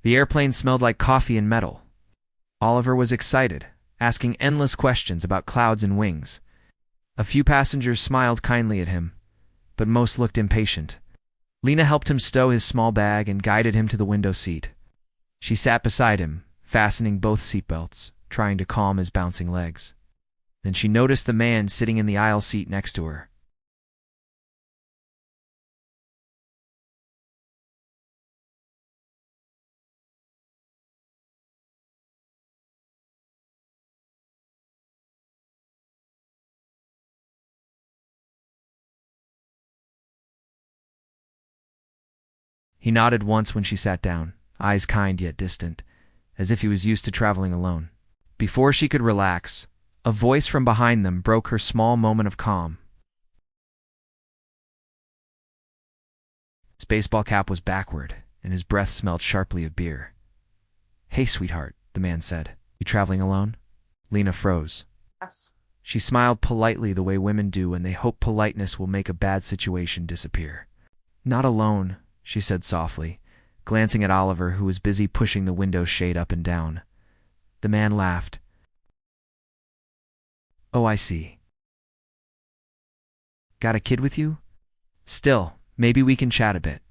The airplane smelled like coffee and metal. Oliver was excited, asking endless questions about clouds and wings. A few passengers smiled kindly at him, but most looked impatient. Lena helped him stow his small bag and guided him to the window seat. She sat beside him, fastening both seatbelts, trying to calm his bouncing legs. Then she noticed the man sitting in the aisle seat next to her. He nodded once when she sat down, eyes kind yet distant, as if he was used to traveling alone. Before she could relax, a voice from behind them broke her small moment of calm. His baseball cap was backward, and his breath smelled sharply of beer. "Hey, sweetheart," the man said. "You traveling alone?" Lena froze. Yes. She smiled politely the way women do when they hope politeness will make a bad situation disappear. "Not alone," she said softly, glancing at Oliver, who was busy pushing the window shade up and down. The man laughed. "Oh, I see. Got a kid with you? Still, maybe we can chat a bit."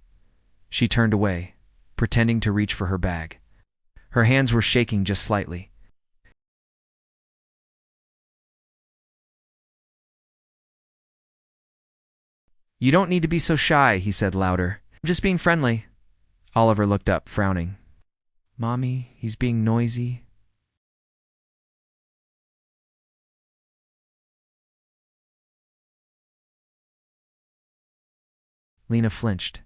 She turned away, pretending to reach for her bag. Her hands were shaking just slightly. "You don't need to be so shy," he said louder. "I'm just being friendly." Oliver looked up, frowning. "Mommy, he's being noisy." Lena flinched.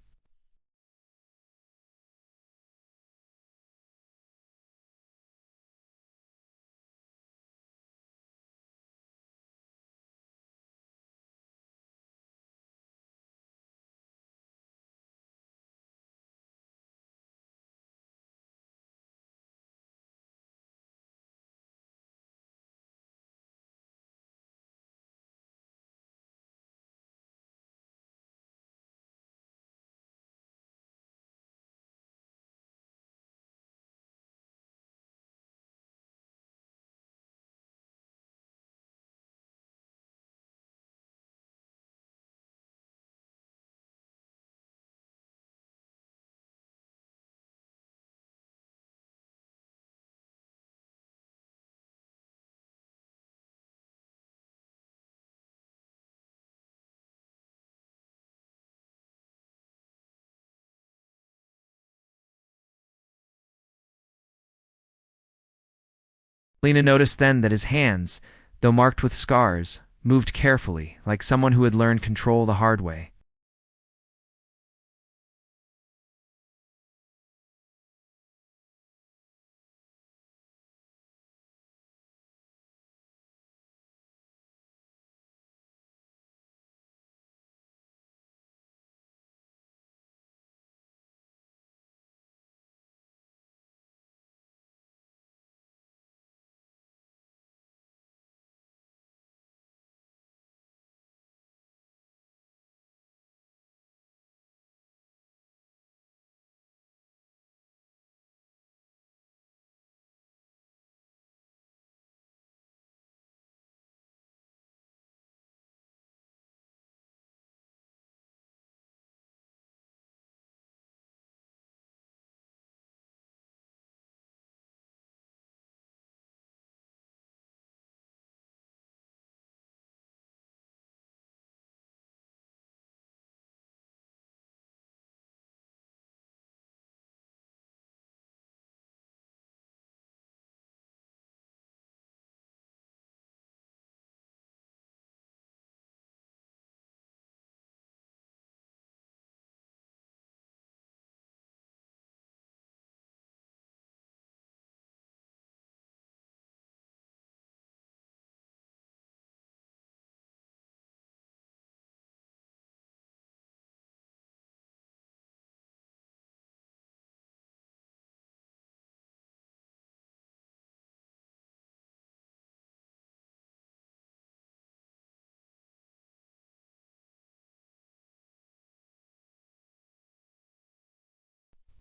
Lena noticed then that his hands, though marked with scars, moved carefully, like someone who had learned control the hard way.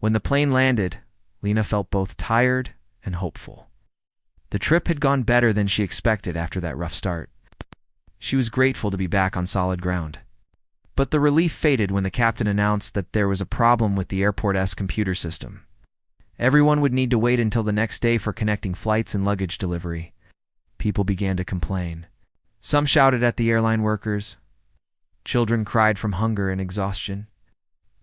When the plane landed, Lena felt both tired and hopeful. The trip had gone better than she expected after that rough start. She was grateful to be back on solid ground. But the relief faded when the captain announced that there was a problem with the airport's computer system. Everyone would need to wait until the next day for connecting flights and luggage delivery. People began to complain. Some shouted at the airline workers. Children cried from hunger and exhaustion.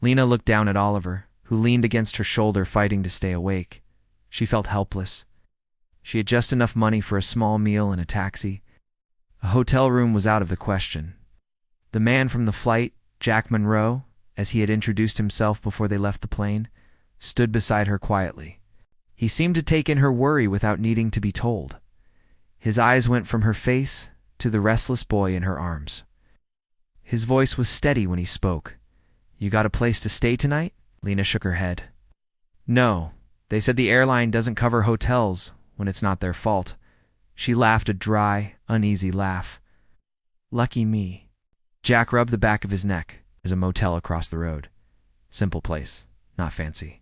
Lena looked down at Oliver, who leaned against her shoulder fighting to stay awake. She felt helpless. She had just enough money for a small meal and a taxi. A hotel room was out of the question. The man from the flight, Jack Monroe, as he had introduced himself before they left the plane, stood beside her quietly. He seemed to take in her worry without needing to be told. His eyes went from her face to the restless boy in her arms. His voice was steady when he spoke. "You got a place to stay tonight?" Lena shook her head. "No. They said the airline doesn't cover hotels when it's not their fault." She laughed a dry, uneasy laugh. "Lucky me." Jack rubbed the back of his neck. "There's a motel across the road. Simple place, not fancy.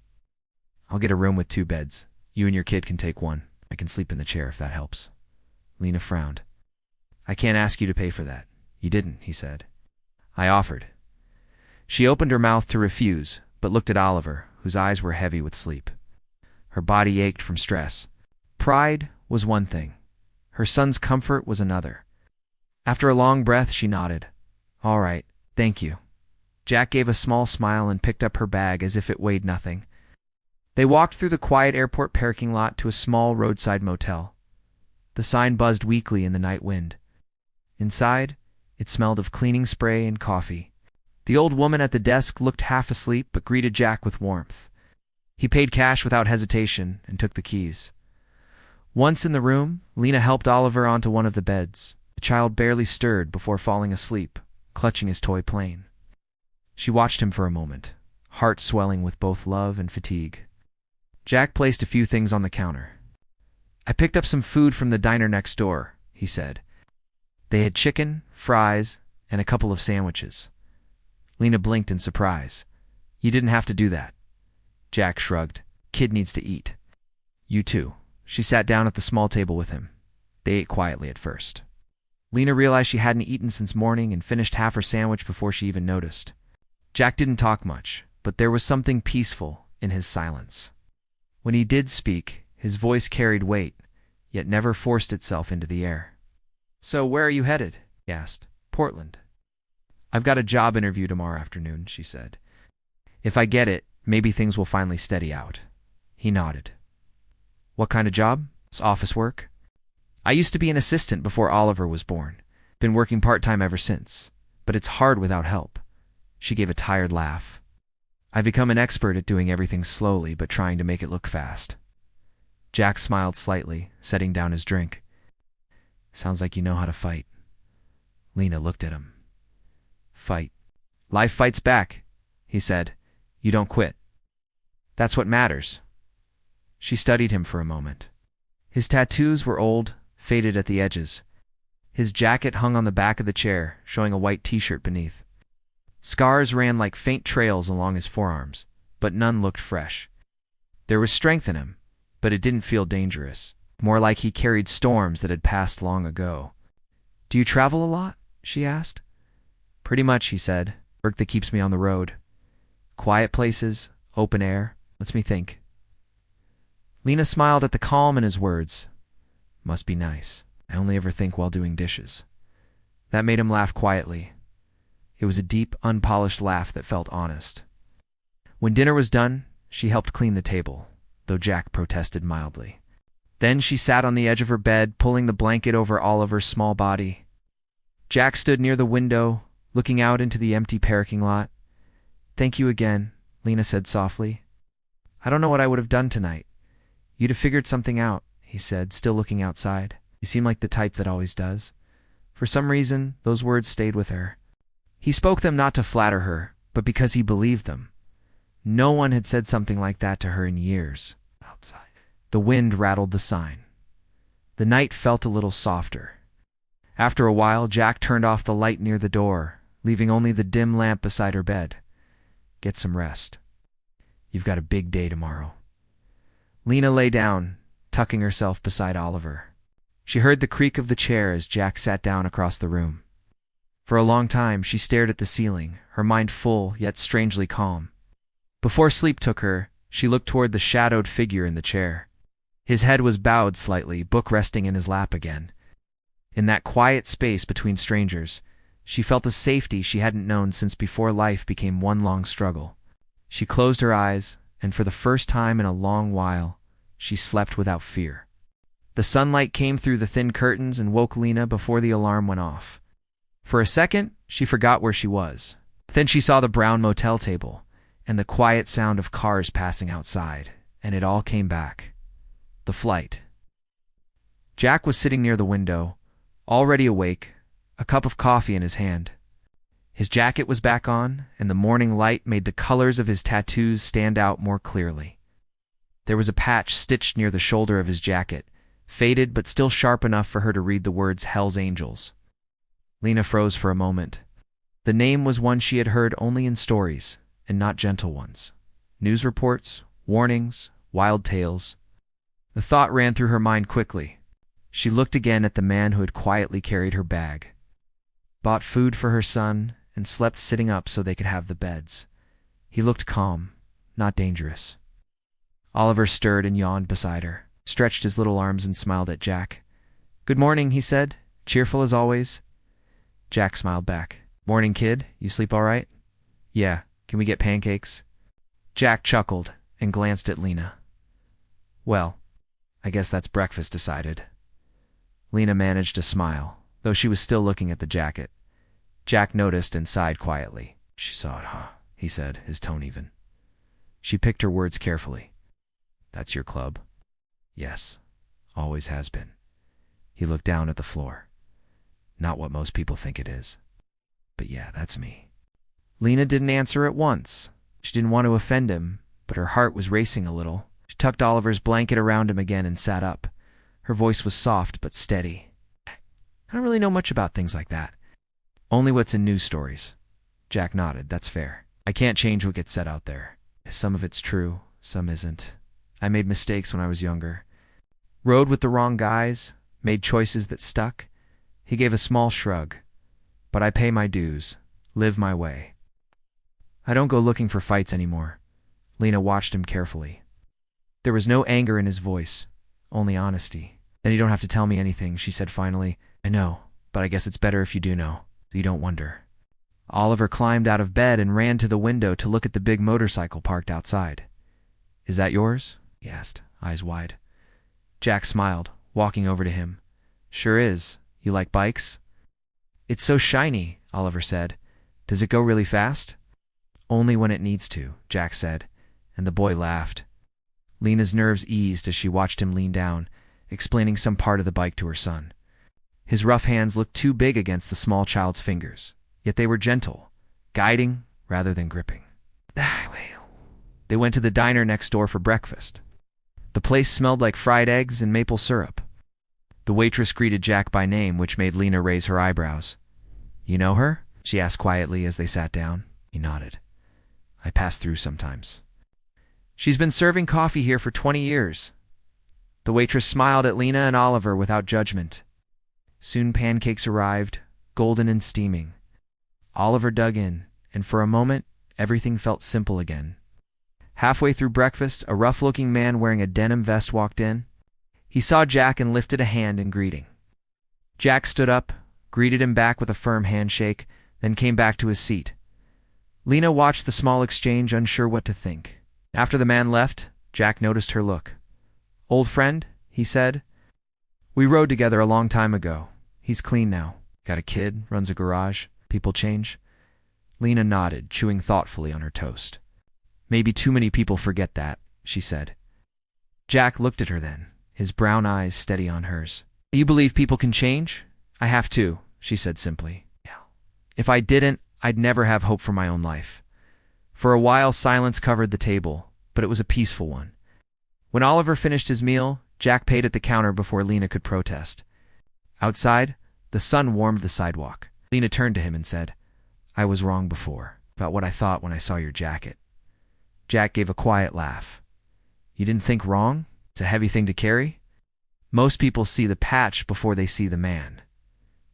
I'll get a room with 2 beds. You and your kid can take one. I can sleep in the chair if that helps." Lena frowned. "I can't ask you to pay for that." "You didn't," he said. "I offered." She opened her mouth to refuse, but looked at Oliver, whose eyes were heavy with sleep. Her body ached from stress. Pride was one thing. Her son's comfort was another. After a long breath, she nodded. "All right, thank you." Jack gave a small smile and picked up her bag as if it weighed nothing. They walked through the quiet airport parking lot to a small roadside motel. The sign buzzed weakly in the night wind. Inside, it smelled of cleaning spray and coffee. The old woman at the desk looked half asleep but greeted Jack with warmth. He paid cash without hesitation and took the keys. Once in the room, Lena helped Oliver onto one of the beds. The child barely stirred before falling asleep, clutching his toy plane. She watched him for a moment, heart swelling with both love and fatigue. Jack placed a few things on the counter. "I picked up some food from the diner next door," he said. They had chicken, fries, and a couple of sandwiches. Lena blinked in surprise. "You didn't have to do that." Jack shrugged. "Kid needs to eat." "You too." She sat down at the small table with him. They ate quietly at first. Lena realized she hadn't eaten since morning and finished half her sandwich before she even noticed. Jack didn't talk much, but there was something peaceful in his silence. When he did speak, his voice carried weight, yet never forced itself into the air. "So where are you headed?" he asked. "Portland." "I've got a job interview tomorrow afternoon," she said. "If I get it, maybe things will finally steady out." He nodded. "What kind of job?" "It's office work." "I used to be an assistant before Oliver was born. Been working part-time ever since. But it's hard without help." She gave a tired laugh. "I've become an expert at doing everything slowly but trying to make it look fast." Jack smiled slightly, setting down his drink. "Sounds like you know how to fight." Lena looked at him. "Fight. Life fights back," he said. "You don't quit. That's what matters." She studied him for a moment. His tattoos were old, faded at the edges. His jacket hung on the back of the chair, showing a white t-shirt beneath. Scars ran like faint trails along his forearms, but none looked fresh. There was strength in him, but it didn't feel dangerous, more like he carried storms that had passed long ago. "Do you travel a lot?" she asked. "Pretty much," he said. "Work that keeps me on the road. Quiet places, open air, lets me think." Lena smiled at the calm in his words. "Must be nice. I only ever think while doing dishes." That made him laugh quietly. It was a deep, unpolished laugh that felt honest. When dinner was done, she helped clean the table, though Jack protested mildly. Then she sat on the edge of her bed, pulling the blanket over Oliver's small body. Jack stood near the window, looking out into the empty parking lot. "Thank you again," Lena said softly. "I don't know what I would have done tonight." "You'd have figured something out," he said, still looking outside. "You seem like the type that always does." For some reason, those words stayed with her. He spoke them not to flatter her, but because he believed them. No one had said something like that to her in years. Outside, the wind rattled the sign. The night felt a little softer. After a while, Jack turned off the light near the door, leaving only the dim lamp beside her bed. "Get some rest. You've got a big day tomorrow." Lena lay down, tucking herself beside Oliver. She heard the creak of the chair as Jack sat down across the room. For a long time, she stared at the ceiling, her mind full yet strangely calm. Before sleep took her, she looked toward the shadowed figure in the chair. His head was bowed slightly, book resting in his lap again. In that quiet space between strangers, she felt a safety she hadn't known since before life became one long struggle. She closed her eyes, and for the first time in a long while, she slept without fear. The sunlight came through the thin curtains and woke Lena before the alarm went off. For a second, she forgot where she was. Then she saw the brown motel table, and the quiet sound of cars passing outside, and it all came back. The flight. Jack was sitting near the window, already awake, a cup of coffee in his hand. His jacket was back on, and the morning light made the colors of his tattoos stand out more clearly. There was a patch stitched near the shoulder of his jacket, faded but still sharp enough for her to read the words Hell's Angels. Lena froze for a moment. The name was one she had heard only in stories, and not gentle ones. News reports, warnings, wild tales. The thought ran through her mind quickly. She looked again at the man who had quietly carried her bag, bought food for her son, and slept sitting up so they could have the beds. He looked calm, not dangerous. Oliver stirred and yawned beside her, stretched his little arms and smiled at Jack. "Good morning," he said, cheerful as always. Jack smiled back. "Morning, kid. You sleep all right?" "Yeah. Can we get pancakes?" Jack chuckled and glanced at Lena. "Well, I guess that's breakfast decided." Lena managed a smile, though she was still looking at the jacket. Jack noticed and sighed quietly. "She saw it, huh?" he said, his tone even. She picked her words carefully. "That's your club?" "Yes. Always has been." He looked down at the floor. "Not what most people think it is. But yeah, that's me." Lena didn't answer at once. She didn't want to offend him, but her heart was racing a little. She tucked Oliver's blanket around him again and sat up. Her voice was soft but steady. "I don't really know much about things like that. Only what's in news stories." Jack nodded. "That's fair. I can't change what gets said out there. Some of it's true, some isn't. I made mistakes when I was younger. Rode with the wrong guys, made choices that stuck." He gave a small shrug. "But I pay my dues, live my way. I don't go looking for fights anymore." Lena watched him carefully. There was no anger in his voice, only honesty. "Then you don't have to tell me anything," she said finally. "I know, but I guess it's better if you do know, so you don't wonder." Oliver climbed out of bed and ran to the window to look at the big motorcycle parked outside. "Is that yours?" he asked, eyes wide. Jack smiled, walking over to him. "Sure is. You like bikes?" "It's so shiny," Oliver said. "Does it go really fast?" "Only when it needs to," Jack said, and the boy laughed. Lena's nerves eased as she watched him lean down, explaining some part of the bike to her son. His rough hands looked too big against the small child's fingers, yet they were gentle, guiding rather than gripping. They went to the diner next door for breakfast. The place smelled like fried eggs and maple syrup. The waitress greeted Jack by name, which made Lena raise her eyebrows. "You know her?" she asked quietly as they sat down. He nodded. "I pass through sometimes." "She's been serving coffee here for 20 years. The waitress smiled at Lena and Oliver without judgment. Soon pancakes arrived, golden and steaming. Oliver dug in, and for a moment, everything felt simple again. Halfway through breakfast, a rough-looking man wearing a denim vest walked in. He saw Jack and lifted a hand in greeting. Jack stood up, greeted him back with a firm handshake, then came back to his seat. Lena watched the small exchange, unsure what to think. After the man left, Jack noticed her look. "Old friend?" he said. "We rode together a long time ago. He's clean now. Got a kid, runs a garage. People change." Lena nodded, chewing thoughtfully on her toast. "Maybe too many people forget that," she said. Jack looked at her then, his brown eyes steady on hers. "You believe people can change?" "I have to," she said simply. "If I didn't, I'd never have hope for my own life." For a while, silence covered the table, but it was a peaceful one. When Oliver finished his meal, Jack paid at the counter before Lena could protest. Outside, the sun warmed the sidewalk. Lena turned to him and said, "I was wrong before, about what I thought when I saw your jacket." Jack gave a quiet laugh. "You didn't think wrong?" It's a heavy thing to carry? Most people see the patch before they see the man.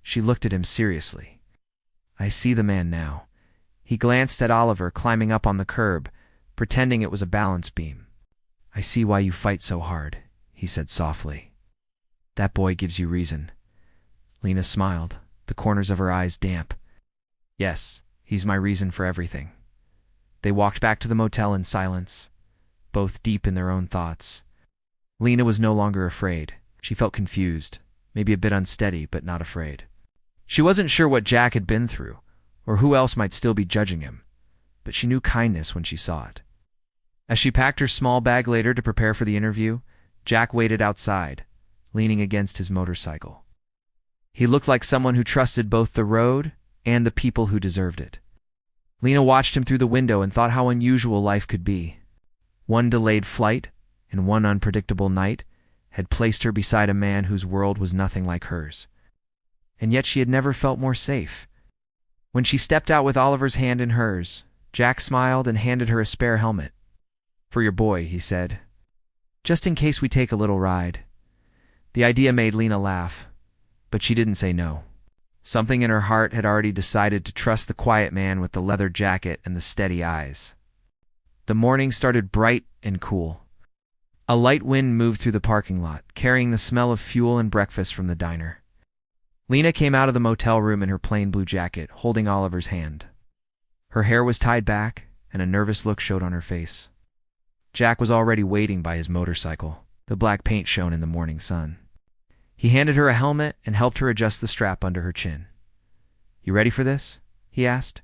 She looked at him seriously. I see the man now. He glanced at Oliver climbing up on the curb, pretending it was a balance beam. I see why you fight so hard, he said softly. That boy gives you reason. Lena smiled, the corners of her eyes damp. Yes, he's my reason for everything. They walked back to the motel in silence, both deep in their own thoughts. Lena was no longer afraid. She felt confused, maybe a bit unsteady, but not afraid. She wasn't sure what Jack had been through, or who else might still be judging him, but she knew kindness when she saw it. As she packed her small bag later to prepare for the interview, Jack waited outside, leaning against his motorcycle. He looked like someone who trusted both the road and the people who deserved it. Lena watched him through the window and thought how unusual life could be. One delayed flight and one unpredictable night had placed her beside a man whose world was nothing like hers. And yet she had never felt more safe. When she stepped out with Oliver's hand in hers, Jack smiled and handed her a spare helmet. For your boy, he said. Just in case we take a little ride. The idea made Lena laugh, but she didn't say no. Something in her heart had already decided to trust the quiet man with the leather jacket and the steady eyes. The morning started bright and cool. A light wind moved through the parking lot, carrying the smell of fuel and breakfast from the diner. Lena came out of the motel room in her plain blue jacket, holding Oliver's hand. Her hair was tied back, and a nervous look showed on her face. Jack was already waiting by his motorcycle. The black paint shone in the morning sun. He handed her a helmet and helped her adjust the strap under her chin. You ready for this? He asked.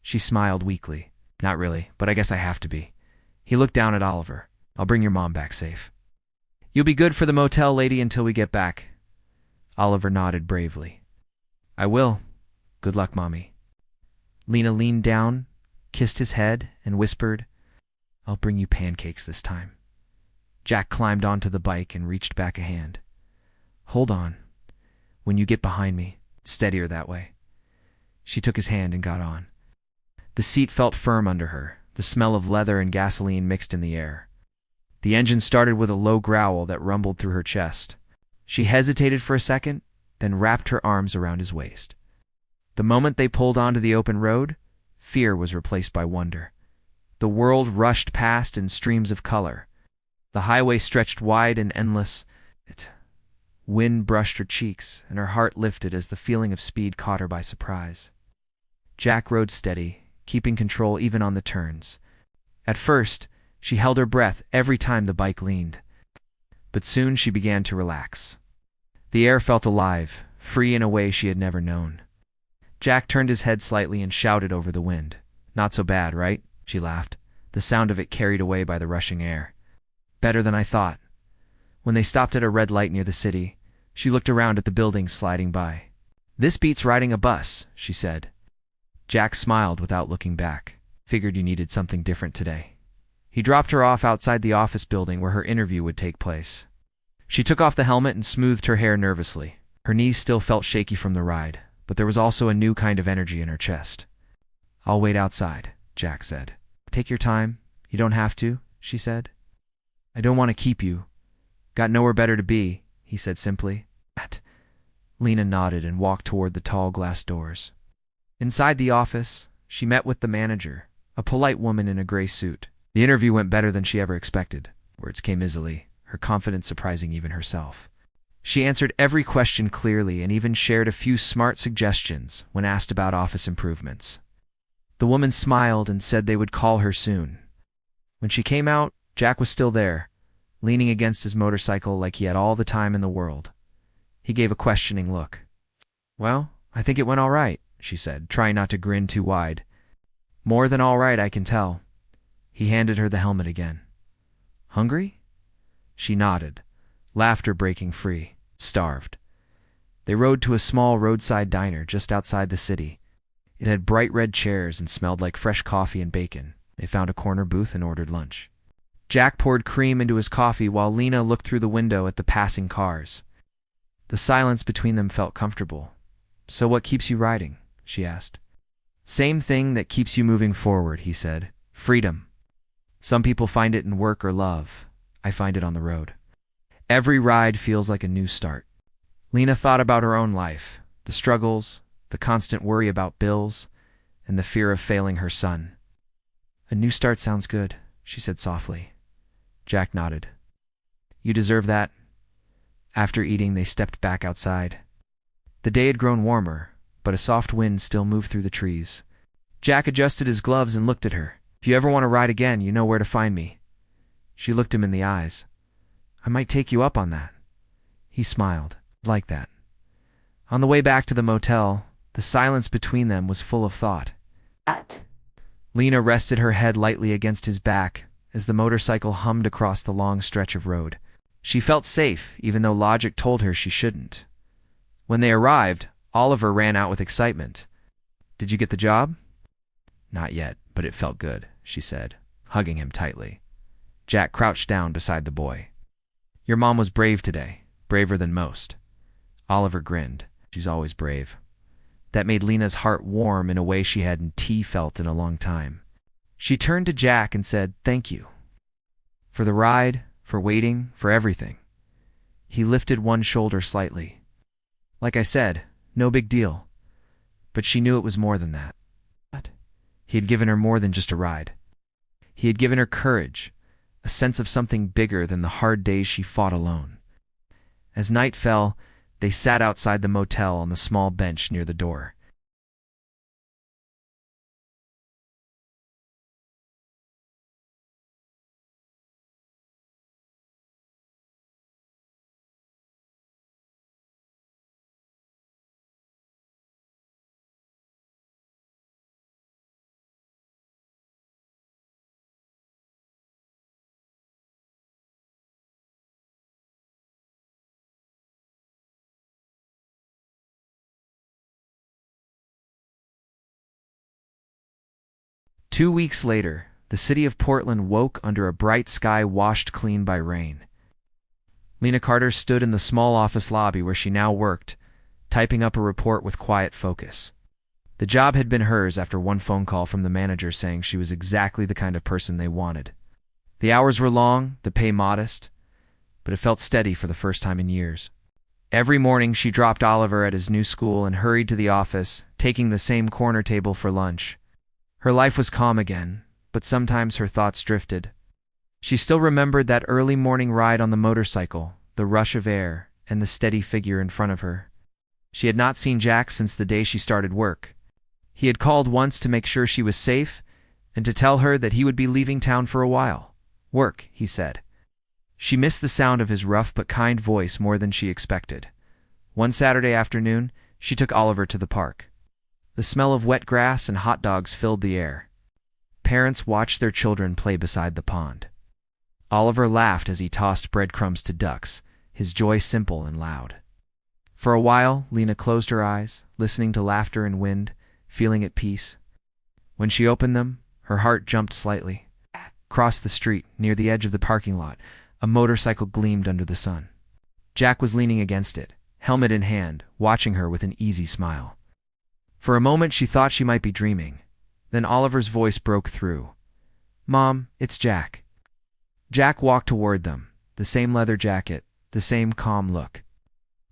She smiled weakly. Not really, but I guess I have to be. He looked down at Oliver. I'll bring your mom back safe. You'll be good for the motel lady until we get back. Oliver nodded bravely. I will. Good luck, Mommy. Lena leaned down, kissed his head, and whispered, I'll bring you pancakes this time. Jack climbed onto the bike and reached back a hand. Hold on. When you get behind me, it's steadier that way. She took his hand and got on. The seat felt firm under her, the smell of leather and gasoline mixed in the air. The engine started with a low growl that rumbled through her chest. She hesitated for a second, then wrapped her arms around his waist. The moment they pulled onto the open road, fear was replaced by wonder. The world rushed past in streams of color. The highway stretched wide and endless. Wind brushed her cheeks, and her heart lifted as the feeling of speed caught her by surprise. Jack rode steady, keeping control even on the turns. At first, she held her breath every time the bike leaned. But soon she began to relax. The air felt alive, free in a way she had never known. Jack turned his head slightly and shouted over the wind. Not so bad, right? She laughed, the sound of it carried away by the rushing air. Better than I thought. When they stopped at a red light near the city, she looked around at the buildings sliding by. This beats riding a bus, she said. Jack smiled without looking back. Figured you needed something different today. He dropped her off outside the office building where her interview would take place. She took off the helmet and smoothed her hair nervously. Her knees still felt shaky from the ride, but there was also a new kind of energy in her chest. I'll wait outside, Jack said. Take your time. You don't have to, she said. I don't want to keep you. Got nowhere better to be, he said simply. Lena nodded and walked toward the tall glass doors. Inside the office, she met with the manager, a polite woman in a gray suit. The interview went better than she ever expected. Words came easily, her confidence surprising even herself. She answered every question clearly and even shared a few smart suggestions when asked about office improvements. The woman smiled and said they would call her soon. When she came out, Jack was still there, leaning against his motorcycle like he had all the time in the world. He gave a questioning look. Well, I think it went all right, she said, trying not to grin too wide. More than all right, I can tell. He handed her the helmet again. Hungry? She nodded, laughter breaking free. Starved. They rode to a small roadside diner just outside the city. It had bright red chairs and smelled like fresh coffee and bacon. They found a corner booth and ordered lunch. Jack poured cream into his coffee while Lena looked through the window at the passing cars. The silence between them felt comfortable. So what keeps you riding? She asked. Same thing that keeps you moving forward, he said. Freedom. Some people find it in work or love. I find it on the road. Every ride feels like a new start. Lena thought about her own life, the struggles, the constant worry about bills, and the fear of failing her son. "A new start sounds good," she said softly. Jack nodded. "You deserve that." After eating, they stepped back outside. The day had grown warmer, but a soft wind still moved through the trees. Jack adjusted his gloves and looked at her. "If you ever want to ride again, you know where to find me." She looked him in the eyes. "I might take you up on that." He smiled. "Like that." On the way back to the motel, the silence between them was full of thought. Lena rested her head lightly against his back as the motorcycle hummed across the long stretch of road. She felt safe, even though logic told her she shouldn't. When they arrived, Oliver ran out with excitement. "Did you get the job?" "Not yet, but it felt good," she said, hugging him tightly. Jack crouched down beside the boy. "Your mom was brave today, braver than most." Oliver grinned. "She's always brave." That made Lena's heart warm in a way she hadn't felt in a long time. She turned to Jack and said, "Thank you. For the ride, for waiting, for everything." He lifted one shoulder slightly. "Like I said, no big deal." But she knew it was more than that. He had given her more than just a ride. He had given her courage, a sense of something bigger than the hard days she fought alone. As night fell, they sat outside the motel on the small bench near the door. Two weeks later, the city of Portland woke under a bright sky washed clean by rain. Lena Carter stood in the small office lobby where she now worked, typing up a report with quiet focus. The job had been hers after one phone call from the manager saying she was exactly the kind of person they wanted. The hours were long, the pay modest, but it felt steady for the first time in years. Every morning she dropped Oliver at his new school and hurried to the office, taking the same corner table for lunch. Her life was calm again, but sometimes her thoughts drifted. She still remembered that early morning ride on the motorcycle, the rush of air, and the steady figure in front of her. She had not seen Jack since the day she started work. He had called once to make sure she was safe and to tell her that he would be leaving town for a while. "Work," he said. She missed the sound of his rough but kind voice more than she expected. One Saturday afternoon, she took Oliver to the park. The smell of wet grass and hot dogs filled the air. Parents watched their children play beside the pond. Oliver laughed as he tossed breadcrumbs to ducks, his joy simple and loud. For a while, Lena closed her eyes, listening to laughter and wind, feeling at peace. When she opened them, her heart jumped slightly. Across the street, near the edge of the parking lot, a motorcycle gleamed under the sun. Jack was leaning against it, helmet in hand, watching her with an easy smile. For a moment she thought she might be dreaming. Then Oliver's voice broke through. "Mom, it's Jack." Jack walked toward them, the same leather jacket, the same calm look.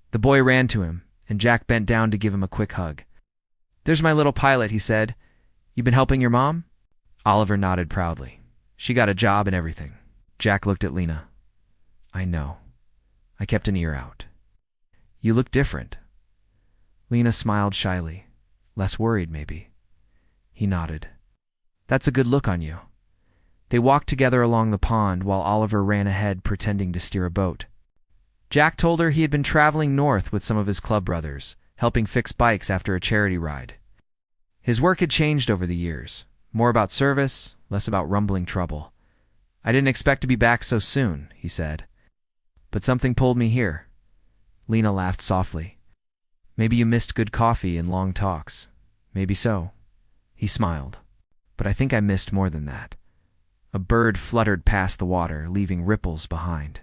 The boy ran to him, and Jack bent down to give him a quick hug. "There's my little pilot," he said. "You been helping your mom?" Oliver nodded proudly. "She got a job and everything." Jack looked at Lena. "I know. I kept an ear out." "You look different." Lena smiled shyly. "Less worried, maybe." He nodded. "That's a good look on you." They walked together along the pond while Oliver ran ahead pretending to steer a boat. Jack told her he had been traveling north with some of his club brothers, helping fix bikes after a charity ride. His work had changed over the years, more about service, less about rumbling trouble. "I didn't expect to be back so soon," he said. "But something pulled me here." Lena laughed softly. "Maybe you missed good coffee and long talks." "Maybe so." He smiled. "But I think I missed more than that." A bird fluttered past the water, leaving ripples behind.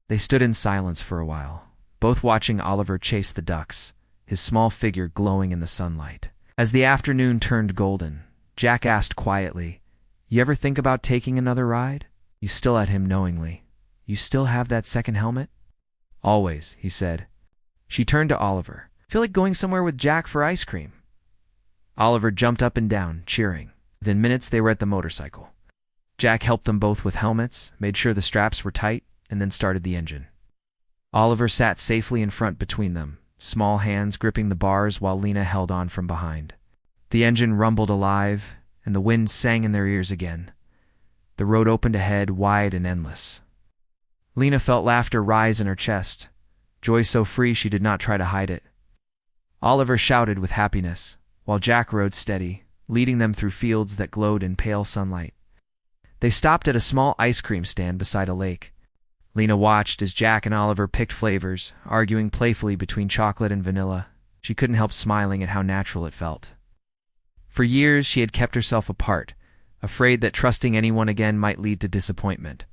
They stood in silence for a while, both watching Oliver chase the ducks, his small figure glowing in the sunlight. As the afternoon turned golden, Jack asked quietly, "You ever think about taking another ride?" You still at him knowingly. You still have that second helmet? Always, he said. She turned to Oliver. Feel like going somewhere with Jack for ice cream. Oliver jumped up and down, cheering. Within minutes, they were at the motorcycle. Jack helped them both with helmets, made sure the straps were tight, and then started the engine. Oliver sat safely in front between them, small hands gripping the bars while Lena held on from behind. The engine rumbled alive, and the wind sang in their ears again. The road opened ahead, wide and endless. Lena felt laughter rise in her chest, joy so free she did not try to hide it. Oliver shouted with happiness, while Jack rode steady, leading them through fields that glowed in pale sunlight. They stopped at a small ice cream stand beside a lake. Lena watched as Jack and Oliver picked flavors, arguing playfully between chocolate and vanilla. She couldn't help smiling at how natural it felt. For years, she had kept herself apart, afraid that trusting anyone again might lead to disappointment.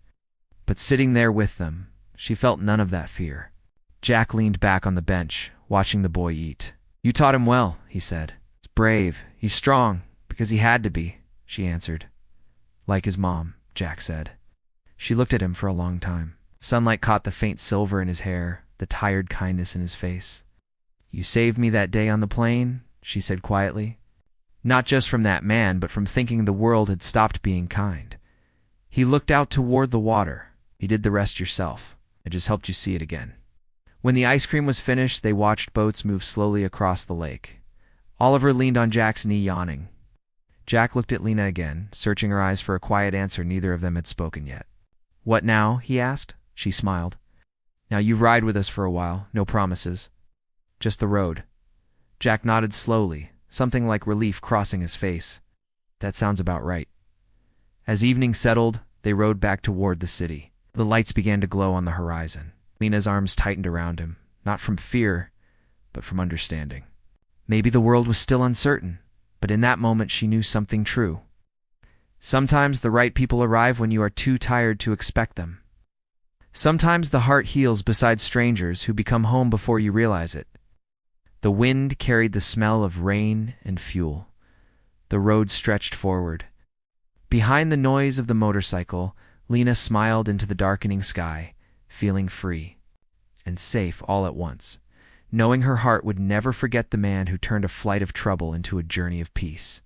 But sitting there with them, she felt none of that fear. Jack leaned back on the bench, watching the boy eat. You taught him well, he said. He's brave. He's strong, because he had to be, she answered. Like his mom, Jack said. She looked at him for a long time. Sunlight caught the faint silver in his hair, the tired kindness in his face. You saved me that day on the plane, she said quietly. Not just from that man, but from thinking the world had stopped being kind. He looked out toward the water. You did the rest yourself. I just helped you see it again. When the ice cream was finished, they watched boats move slowly across the lake. Oliver leaned on Jack's knee, yawning. Jack looked at Lena again, searching her eyes for a quiet answer neither of them had spoken yet. What now? He asked. She smiled. Now you ride with us for a while, no promises. Just the road. Jack nodded slowly, something like relief crossing his face. That sounds about right. As evening settled, they rode back toward the city. The lights began to glow on the horizon. Lena's arms tightened around him, not from fear, but from understanding. Maybe the world was still uncertain, but in that moment she knew something true. Sometimes the right people arrive when you are too tired to expect them. Sometimes the heart heals beside strangers who become home before you realize it. The wind carried the smell of rain and fuel. The road stretched forward. Behind the noise of the motorcycle, Lena smiled into the darkening sky, feeling free and safe all at once, knowing her heart would never forget the man who turned a flight of trouble into a journey of peace.